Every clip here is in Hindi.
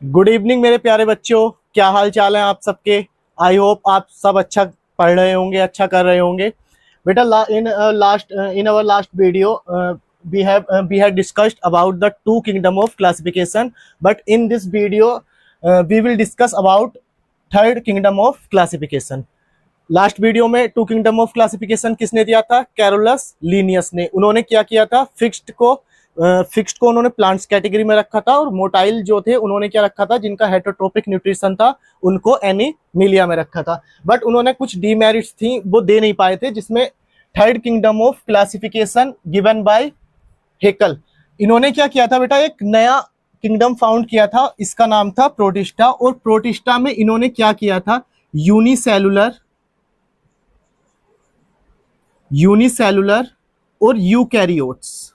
गुड इवनिंग मेरे प्यारे बच्चों, क्या हाल चाल है आप सबके। आई होप आप सब अच्छा पढ़ रहे होंगे, अच्छा कर रहे होंगे। बेटा in our last video we had discussed about the two kingdom of classification, but in this video we will discuss about third kingdom of classification. Last video में टू किंगडम ऑफ क्लासिफिकेशन किसने दिया था? कैरोलस लीनियस ने। उन्होंने क्या किया था? फिक्स्ड को उन्होंने प्लांट्स कैटेगरी में रखा था, और मोटाइल जो थे उन्होंने क्या रखा था? जिनका हेटरोट्रोपिक न्यूट्रिशन था उनको एनीमिलिया में रखा था। बट उन्होंने कुछ डीमेरिट्स थी वो दे नहीं पाए थे, जिसमें third kingdom of classification given by Haeckel. इन्होंने क्या किया था बेटा? एक नया किंगडम फाउंड किया था, इसका नाम था प्रोटिस्टा। और प्रोटिस्टा में इन्होंने क्या किया था? यूनिसेलुलर और यूकैरियोट्स,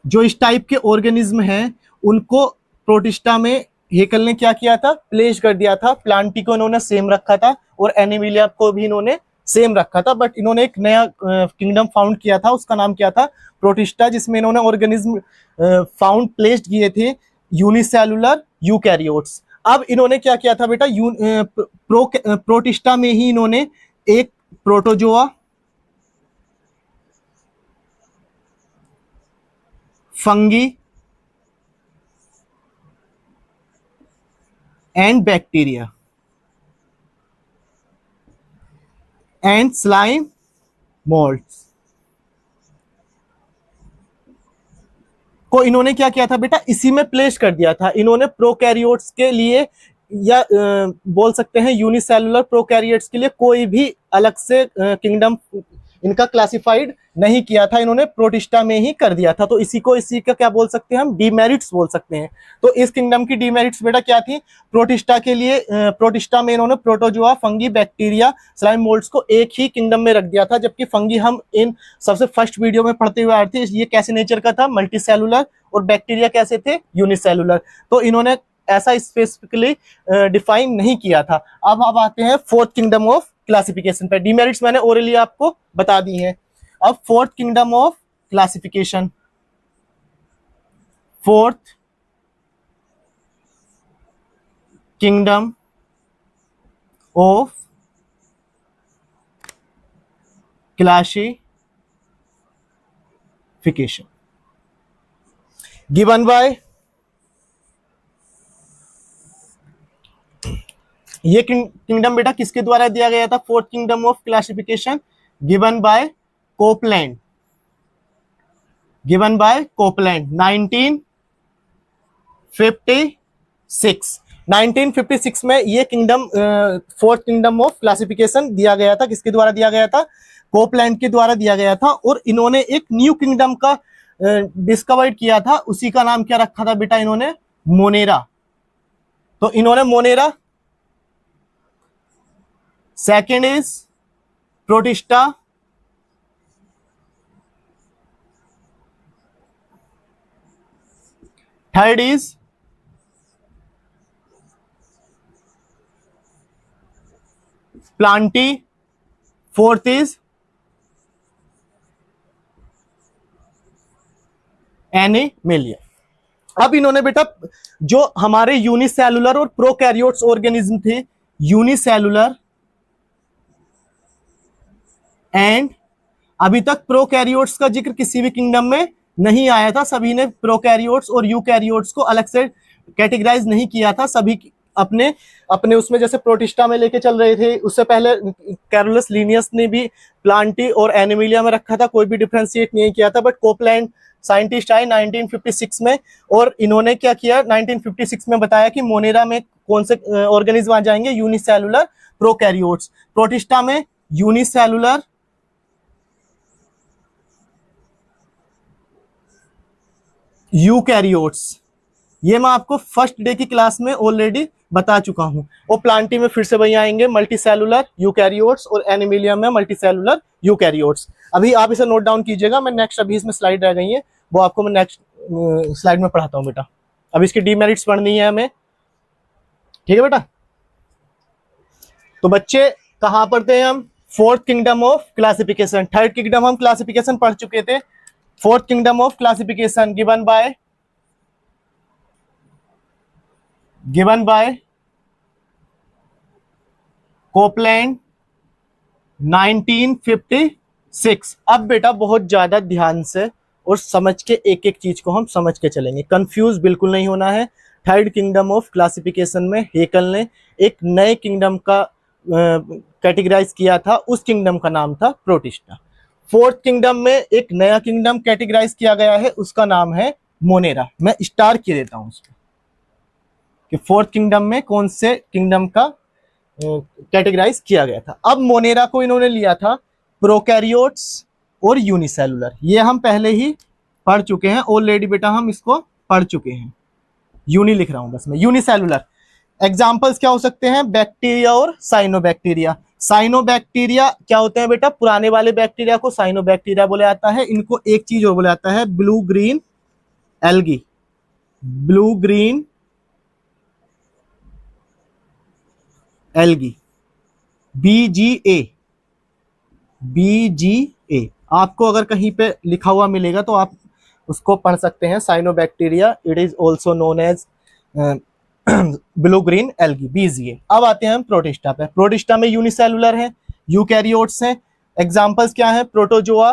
जो इस टाइप के ऑर्गेनिज्म हैं, उनको प्रोटिस्टा में हेकल ने क्या किया था? प्लेस कर दिया था। प्लांटी को इन्होंने सेम रखा था और एनिमिलिया को भी इन्होंने सेम रखा था। बट इन्होंने एक नया किंगडम फाउंड किया था, उसका नाम क्या था? प्रोटिस्टा, जिसमें इन्होंने ऑर्गेनिज्म फाउंड प्लेस्ड किए थे यूनिसेलुलर यूकैरियोट्स। अब इन्होंने क्या किया था बेटा? प्रोटिस्टा में ही इन्होंने एक protozoa, fungi and bacteria and slime moulds को इन्होंने क्या किया था बेटा? इसी में प्लेस कर दिया था। इन्होंने प्रोकैरियोट्स के लिए, या बोल सकते हैं यूनिसेलुलर प्रोकैरियोट्स के लिए, कोई भी अलग से किंगडम इनका क्लासिफाइड नहीं किया था। इन्होंने प्रोटिस्टा में ही कर दिया था। तो इसी का क्या बोल सकते हैं हम? डीमेरिट्स बोल सकते हैं। तो इस किंगडम की डीमेरिट्स बेटा क्या थी? प्रोटिस्टा के लिए, प्रोटिस्टा में इन्होंने protozoa, fungi, bacteria, slime moulds को एक ही किंगडम में रख दिया था। जबकि फंगी हम इन सबसे फर्स्ट वीडियो में पढ़ते हुए आ रहे थे, ये कैसे नेचर का था? मल्टीसेलुलर। और बैक्टीरिया कैसे थे? यूनिसेलुलर। तो इन्होंने ऐसा स्पेसिफिकली डिफाइन नहीं किया था। अब आते हैं फोर्थ किंगडम ऑफ क्लासिफिकेशन पे। डीमेरिट्स मैंने ओरली आपको बता दी हैं। अब fourth kingdom of classification, fourth kingdom of classification given by, ये किंगडम बेटा किसके द्वारा दिया गया था? Fourth kingdom of classification given by Copeland, 1956। 1956 में ये kingdom, fourth kingdom of classification दिया गया था। किसके द्वारा दिया गया था? कोपलैंड के द्वारा दिया गया था। और इन्होंने एक न्यू किंगडम का डिस्कवर किया था, उसी का नाम क्या रखा था बेटा? इन्होंने मोनेरा। तो इन्होंने Monera, second is protista, third is Plantae, fourth is animalia. अब इन्होंने बेटा जो हमारे यूनिसेलुलर और प्रोकैरियोट्स ऑर्गेनिज्म थे, यूनिसेलुलर एंड, अभी तक प्रोकैरियोट्स का जिक्र किसी भी किंगडम में नहीं आया था। सभी ने प्रोकैरियोट्स और यूकैरियोट्स को अलग से कैटेगराइज नहीं किया था। सभी अपने अपने उसमें, जैसे प्रोटिस्टा में लेके चल रहे थे, उससे पहले कैरोलस लीनियस ने भी प्लांटी और एनिमिलिया में रखा था, कोई भी डिफ्रेंशिएट नहीं किया था। बट कोपलैंड साइंटिस्ट आए 1956 में, और इन्होंने क्या किया? 1956 में बताया कि मोनेरा में कौन से ऑर्गेनिज्म आ जाएंगे? Unicellular prokaryotes. प्रोटिस्टा में यूनिसेलुलर यूकैरियोट्स। ये मैं आपको फर्स्ट डे की क्लास में ऑलरेडी बता चुका हूं। और प्लांटी में फिर से वही आएंगे, मल्टीसेलुलर यूकैरियोट्स, और एनिमिलिया में मल्टीसेलुलर यूकैरियोट्स। अभी आप इसे नोट डाउन कीजिएगा। मैं नेक्स्ट, अभी इसमें स्लाइड रह गई है, वो आपको मैं नेक्स्ट स्लाइड में पढ़ाता हूं बेटा। अब इसकी डीमेरिट्स पढ़नी है हमें, ठीक है बेटा? तो बच्चे कहां पढ़ते हैं हम? Fourth kingdom of classification. Third kingdom हम क्लासिफिकेशन पढ़ चुके थे। Fourth kingdom of classification given by given by Copeland 1956। अब बेटा बहुत ज्यादा ध्यान से और समझ के एक एक चीज को हम समझ के चलेंगे, कंफ्यूज बिल्कुल नहीं होना है। थर्ड किंगडम ऑफ क्लासिफिकेशन में हेकल ने एक नए किंगडम का कैटेगराइज किया था, उस किंगडम का नाम था प्रोटिस्टा। फोर्थ किंगडम में एक नया किंगडम कैटेगराइज किया गया है, उसका नाम है मोनेरा। मैं स्टार किए देता हूं उसको कि फोर्थ किंगडम में कौन से किंगडम का कैटेगराइज किया गया था। अब मोनेरा को इन्होंने लिया था प्रोकैरियोट्स और यूनिसेलुलर, ये हम पहले ही पढ़ चुके हैं ऑलरेडी बेटा, हम इसको पढ़ चुके हैं। यूनि लिख रहा हूं बस मैं, यूनिसेलुलर। एग्जाम्पल्स क्या हो सकते हैं, बैक्टीरिया और साइनोबैक्टीरिया। साइनोबैक्टीरिया क्या होते हैं बेटा, पुराने वाले बैक्टीरिया को साइनोबैक्टीरिया बोला जाता है। इनको एक चीज और बोला जाता है, blue green algae, blue green algae, BGA, BGA। आपको अगर कहीं पे लिखा हुआ मिलेगा तो आप उसको पढ़ सकते हैं, cyanobacteria, it is also known as blue green algae, BGA। अब आते हैं हम प्रोटिस्टा पे। प्रोटिस्टा में यूनिसेलुलर है, यूकैरियोट्स हैं। एग्जांपल्स क्या है, प्रोटोजोआ,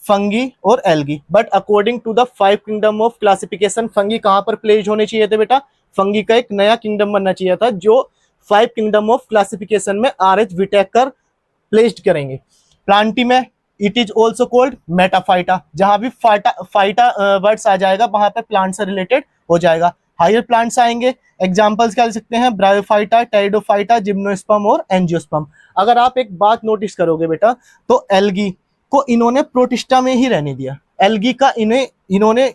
फंगी और algae. But according to the 5 kingdom of classification, fungi कहां पर प्लेस होने चाहिए थे बेटा, फंगी का एक नया किंगडम बनना चाहिए था जो 5 किंगडम ऑफ क्लासिफिकेशन में RH विटेकर प्लेस्ड करेंगे। प्लांटी में it is also cold Metaphyta, जहां भी फाइटा वर्ड्स आ जाएगा वहां पे प्लांट से रिलेटेड हो जाएगा। हायर प्लांट्स आएंगे, एग्जांपल्स क्या ले सकते हैं, ब्रायोफाइटा, टेरिडोफाइटा, जिम्नोस्पर्म और एंजियोस्पर्म। अगर आप एक बात नोटिस करोगे बेटा, तो एल्गी को इन्होंने प्रोटिस्टा में ही रहने दिया। एल्गी का इन्होंने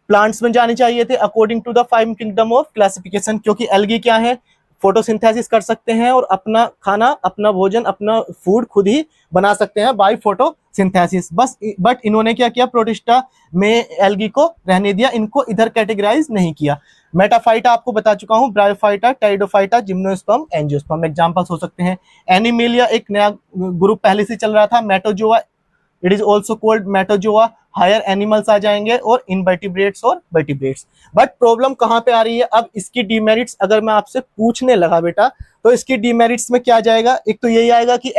प्लांट्स में जाने चाहिए थे according to the 5 kingdom of classification, क्योंकि एल्गी क्या है, फोटोसिंथेसिस कर सकते हैं और अपना खाना, अपना भोजन, अपना फूड खुद ही बना सकते हैं बाय फोटोसिंथेसिस। बस बट इन्होंने क्या किया, प्रोटिस्टा में एल्गी को रहने दिया, इनको इधर कैटेगराइज नहीं किया। मेटाफाइटा आपको बता चुका हूं, bryophyta, pteridophyta, gymnosperm, angiosperm examples हो सकते हैं। एनिमेलिया एक नया ग्रुप पहले से चल रहा था, metazoa, it is also called metazoa. Higher animals आ जाएंगे और इनवर्टिब्रेट्स और वर्टिब्रेट्स। बट प्रॉब्लम कहां पे आ रही है, अब इसकी डिमेरिट्स अगर मैं आपसे पूछने लगा बेटा, तो इसकी डिमेरिट्स में क्या जाएगा, एक तो यही आएगा कि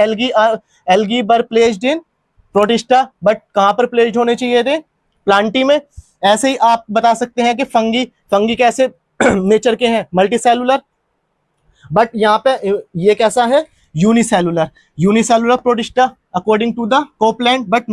एल्गी बर प्लेस्ड इन प्रोटिस्टा, बट कहां पर प्लेस्ड होने चाहिए थे, प्लांटी में। ऐसे ही आप बता सकते हैं कि फंगी कैसे नेचर के हैं, मल्टीसेलुलर, बट यहाँ पे ये कैसा है, unicellular protista according to the Copeland. But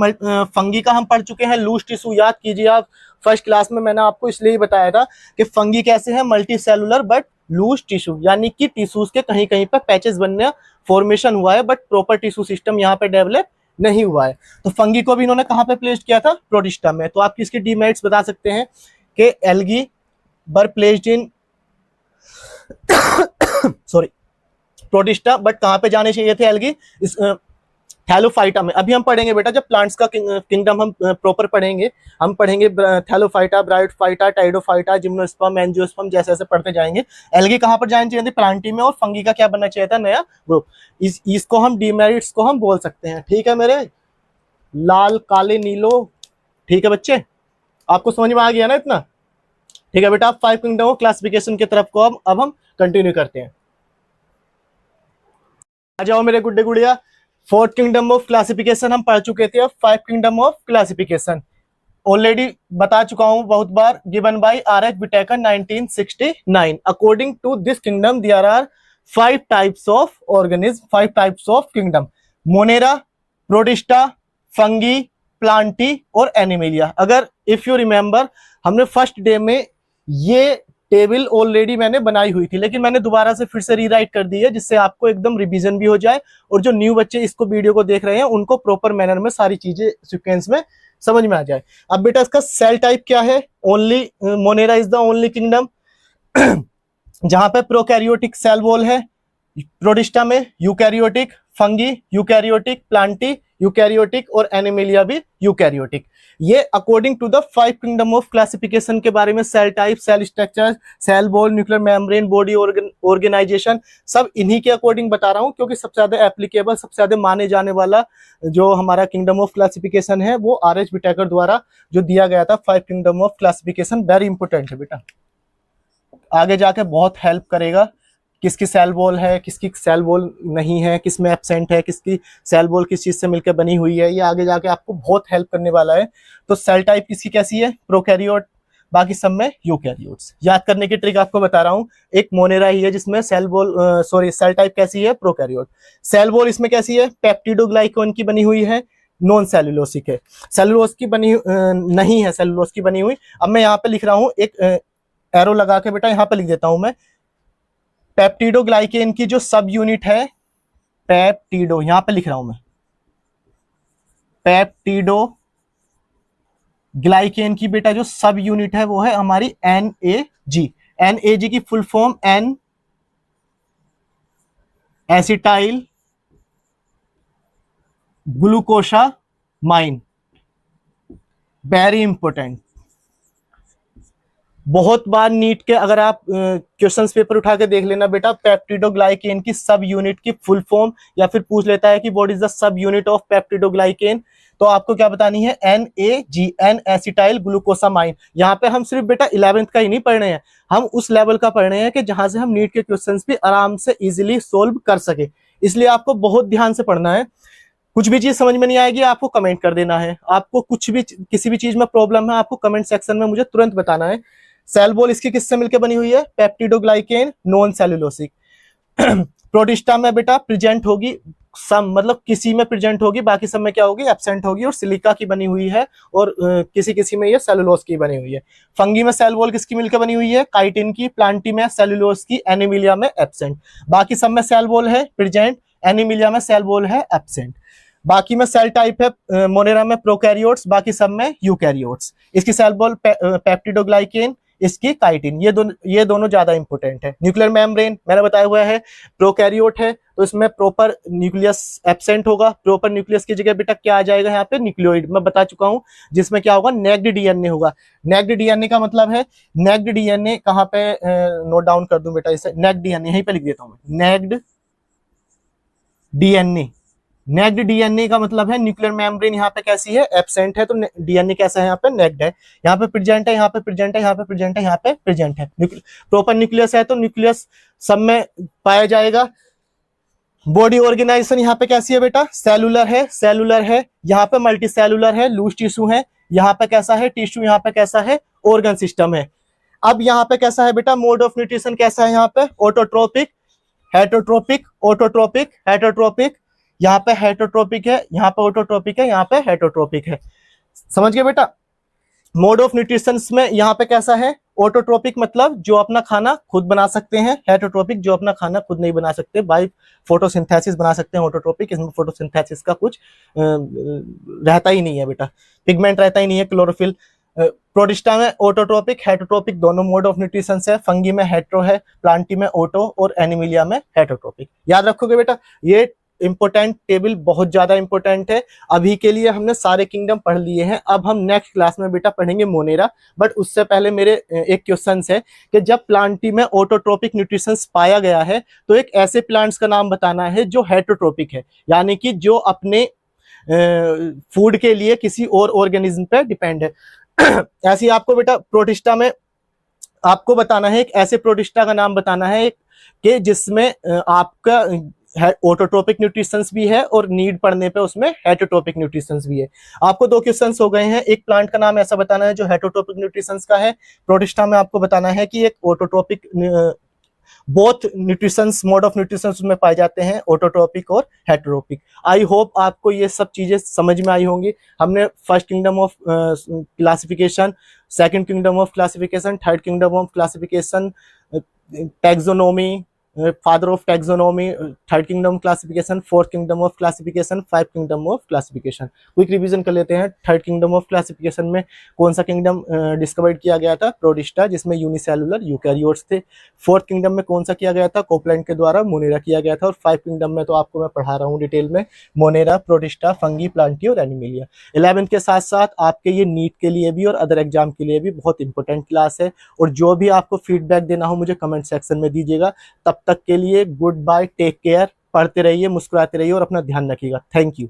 fungi का हम पढ़ चुके हैं, लूज टिश्यू, याद कीजिए आप फर्स्ट क्लास में, मैंने आपको इसलिए ही बताया था कि फंगी कैसे है, multi cellular but loose tissue, यानी कि टिश्यूज के कहीं कहीं पर पैचेस बनने फॉर्मेशन हुआ है, बट प्रॉपर टिश्यू सिस्टम यहाँ पे डेवलप नहीं हुआ है। तो फंगी को भी इन्होंने कहां पे प्लेस किया था, प्रोटिस्टा में। तो आप किसके डीमेरिट्स बता सकते हैं कि एल्गी बर placed in sorry protista, but कहां पे जाने चाहिए थे एल्गी, इस थैलोफाइटा में। अभी हम पढ़ेंगे बेटा, जब प्लांट्स का किंगडम हम प्रॉपर पढ़ेंगे, हम पढ़ेंगे थैलोफाइटा, ब्रायोफाइटा, टाइडोफाइटा, जिम्नोस्पर्म, एंजियोस्पर्म, जैसे जैसे पढ़ते जाएंगे। एल्गी कहां पर जानी चाहिए थी, प्लांटी में, और फंगी का क्या बनना चाहिए था, नया ग्रुप। इसको हम डीमेरिट्स को हम बोल सकते हैं। ठीक है मेरे लाल काले नीलो, ठीक है बच्चे, आपको समझ में आ गया ना इतना। ठीक है बेटा, 5 किंगडम क्लासिफिकेशन की तरफ को अब हम कंटिन्यू करते हैं। आ जाओ मेरे गुड्डे गुड़िया, 4th किंगडम ऑफ क्लासिफिकेशन हम पढ़ चुके थे। अब 5 किंगडम ऑफ क्लासिफिकेशन ऑलरेडी बता चुका हूं बहुत बार, given by RH Whittaker 1969। According to this kingdom there are 5 types of organism, 5 types of kingdom, monera, protista, fungi, plantae और एनिमेलिया। अगर इफ यू रिमेंबर, हमने फर्स्ट डे में ये टेबल ऑलरेडी मैंने बनाई हुई थी, लेकिन मैंने दोबारा से फिर से रीराइट कर दी है, जिससे आपको एकदम रिवीजन भी हो जाए और जो न्यू बच्चे इसको वीडियो को देख रहे हैं उनको प्रॉपर मैनर में सारी चीजें सीक्वेंस में समझ में आ जाए। अब बेटा इसका सेल टाइप क्या है, only monera is the only kingdom जहां पे प्रोकैरियोटिक सेल वॉल है, प्रोटिस्टा में eukaryotic, fungi eukaryotic, plantae eukaryotic और एनिमेलिया भी यूकैरियोटिक। ये according to the 5 kingdom of classification के बारे में, cell type, cell structure, cell wall, nuclear membrane, body organisation, सब इन्हीं के अकॉर्डिंग बता रहा हूं, क्योंकि सबसे ज्यादा एप्लीकेबल, सबसे ज्यादा माने जाने वाला जो हमारा किंगडम ऑफ क्लासिफिकेशन है वो RH विटेकर द्वारा जो दिया गया था 5 kingdom of classification, very important है बेटा। आगे जाके बहुत हेल्प करेगा। किसकी सेल वॉल है, किसकी सेल वॉल नहीं है, किस में एब्सेंट है, किसकी सेल वॉल किस चीज से मिलकर बनी हुई है, ये आगे जाके आपको बहुत हेल्प करने वाला है। तो सेल टाइप किसकी कैसी है, प्रोकैरियोट, बाकी सब में यूकैरियोट्स। याद करने की ट्रिक आपको बता रहा हूं, एक मोनेरा ही है जिसमें cell wall sorry cell type कैसी है, प्रोकैरियोट। सेल वॉल इसमें कैसी है, पेप्टिडोग्लाइकन की बनी हुई है, नॉन सेलुलोसिक है, सेलुलोज की बनी नहीं है, सेलुलोज की बनी हुई। अब मैं यहाँ पे लिख रहा हूँ एक एरो लगा के बेटा, यहाँ पे लिख देता हूं मैं, पेप्टिडोग्लाइकेन की जो सब यूनिट है, पेप्टिडो, यहां पे लिख रहा हूं मैं, पेप्टिडो ग्लाइकेन की बेटा जो सब यूनिट है वो है हमारी NAG। NAG की full form N acetyl glucosamine. Very important, बहुत बार नीट के अगर आप क्वेश्चंस पेपर उठा के देख लेना बेटा, पेप्टिडोग्लाइकेन की सब यूनिट की फुल फॉर्म, या फिर पूछ लेता है कि what is the sub unit of peptidoglycan, तो आपको क्या बतानी है, NAG, एन एसिटाइल ग्लूकोसामाइन। यहाँ पे हम सिर्फ बेटा 11th का ही नहीं पढ़ रहे हैं, हम उस लेवल का पढ़ रहे हैं कि जहां से हम नीट के क्वेश्चंस भी आराम से इजीली सोल्व कर सके, इसलिए आपको बहुत ध्यान से पढ़ना है। कुछ भी चीज समझ में नहीं आएगी आपको कमेंट कर देना है, आपको कुछ भी किसी भी चीज में प्रॉब्लम है आपको कमेंट सेक्शन में मुझे तुरंत बताना है। सेल वॉल इसकी किससे मिलकर बनी हुई है, पेप्टिडोग्लाइकेन, नॉन सेलुलोसिक। प्रोटिस्टा में बेटा प्रेजेंट होगी, सम मतलब किसी में प्रेजेंट होगी, बाकी सब में क्या होगी, एब्सेंट होगी, और सिलिका की बनी हुई है, और किसी किसी में ये सेलुलोज की बनी हुई है। फंगी में सेल वॉल किसकी मिलकर बनी हुई है, काइटिन की, प्लांटी में सेलुलोज की, एनिमिलिया में एब्सेंट। बाकी सब में सेल वॉल है प्रेजेंट, एनिमिलिया में सेल वॉल है एब्सेंट। बाकी में सेल टाइप है मोनेरा में प्रोकैरियोट्स, बाकी सब में यूकैरियोट्स। इसकी सेल वॉल पेप्टिडोग्लाइकेन, इसकी काइटिन, ये दोनों ज्यादा इंपॉर्टेंट है। न्यूक्लियर मेम्ब्रेन मैंने बताया हुआ है, प्रोकैरियोट है तो इसमें प्रॉपर न्यूक्लियस एब्सेंट होगा, प्रॉपर न्यूक्लियस की जगह बेटा क्या आ जाएगा यहाँ पे, न्यूक्लियोइड, मैं बता चुका हूं, जिसमें क्या होगा, नेक्ड डीएनए होगा। नेक्ड डीएनए का मतलब है, नेक्ड डीएनए कहां पे नोट डाउन कर दूं बेटा, इसे नेक्ड डीएनए यहीं पे लिख देता हूं मैं, नेक्ड डीएनए। नेक्ड डीएनए का मतलब है न्यूक्लियर मेम्ब्रेन यहाँ पे कैसी है, एब्सेंट है, तो डीएनए कैसा है, यहाँ पे नेक्ड है, यहाँ पे प्रेजेंट है, यहाँ पे प्रेजेंट है, यहाँ पे प्रेजेंट है, यहाँ पे प्रेजेंट है। प्रॉपर न्यूक्लियस है तो न्यूक्लियस सब में पाया जाएगा। बॉडी ऑर्गेनाइजेशन यहाँ पे कैसी है बेटा, सेलुलर है, सेलुलर है, यहाँ पे मल्टी सेलुलर है, लूज टिश्यू है, यहाँ पे कैसा है टिश्यू, यहाँ पे कैसा है ऑर्गन सिस्टम है। अब यहाँ पे कैसा है बेटा, मोड ऑफ न्यूट्रिशन कैसा है, यहाँ पे ऑटोट्रोपिक, हेटरोट्रोपिक, ऑटोट्रोपिक, हेटरोट्रोपिक, यहाँ पे हेटरोट्रोपिक है, यहाँ पे ऑटोट्रोपिक है, यहाँ पे हेटरोट्रोपिक है। समझ गए बेटा। मोड ऑफ न्यूट्रिशन में यहाँ पे कैसा है, ऑटोट्रोपिक मतलब जो अपना खाना खुद बना सकते हैं, हेटरोट्रोपिक जो अपना खाना खुद नहीं बना सकते, बाय फोटोसिंथेसिस बना सकते हैं। ऑटोट्रोपिक इसमें फोटोसिंथेसिस का कुछ रहता ही नहीं है बेटा, पिगमेंट रहता ही नहीं है, क्लोरोफिल। प्रोटिस्टा में ऑटोट्रोपिक, हेटरोट्रोपिक दोनों मोड ऑफ न्यूट्रिशन है, फंगी में हेट्रो है, प्लांटी में ऑटो, और एनिमिलिया में हेटरोट्रोपिक। याद रखोगे बेटा, ये इंपोर्टेंट टेबल बहुत ज्यादा इंपोर्टेंट है। अभी के लिए हमने सारे किंगडम पढ़ लिए हैं, अब हम नेक्स्ट क्लास में बेटा पढ़ेंगे मोनेरा। बट उससे पहले मेरे एक क्वेश्चन है कि जब प्लांटी में ऑटोट्रोपिक न्यूट्रिशन पाया गया है तो एक ऐसे प्लांट्स का नाम बताना है जो हेटरोट्रोपिक है, यानी कि जो अपने फूड के लिए किसी और ऑर्गेनिज्म पे डिपेंड है। ऐसे ही आपको बेटा प्रोटिस्टा में आपको बताना है, एक ऐसे प्रोटिस्टा का नाम बताना है कि जिसमें आपका ऑटोट्रोपिक न्यूट्रिशंस भी है और नीड पड़ने पे उसमें हेटरोट्रोपिक न्यूट्रिशंस भी है। आपको दो क्वेश्चंस हो गए हैं, एक प्लांट का नाम ऐसा बताना है जो हेटरोट्रोपिक न्यूट्रिशंस का है, प्रोटिस्टा में आपको बताना है कि एक autotrophic, both nutritions mode of nutritions में पाए जाते हैं, ऑटोट्रोपिक और हेटरोट्रोपिक। आई होप आपको ये सब चीजें समझ में आई होंगी। हमने first kingdom of classification, second kingdom of classification, third kingdom of classification, taxonomy, father of taxonomy, third kingdom classification, fourth kingdom of classification, five kingdom of classification. Quick revision कर लेते हैं। थर्ड किंगडम ऑफ क्लासिफिकेशन में कौन सा किंगडम डिस्कवर्ड किया गया था, प्रोटिस्टा, जिसमें यूनिसेलुलर यूकैरियोट्स थे। फोर्थ किंगडम में कौन सा किया गया था, कोपलैंड के द्वारा मोनेरा किया गया था। और फाइव किंगडम में तो आपको मैं पढ़ा रहा हूँ डिटेल में, मोनेरा, प्रोटिस्टा, फंगी, प्लांटी और एनिमिलिया। 11th के साथ साथ आपके ये नीट के लिए भी और अदर एग्जाम के लिए भी बहुत इंपॉर्टेंट क्लास है। और जो भी आपको फीडबैक देना हो मुझे कमेंट सेक्शन में दीजिएगा। तब तक के लिए गुड बाय, टेक केयर, पढ़ते रहिए, मुस्कुराते रहिए और अपना ध्यान रखिएगा। Thank you.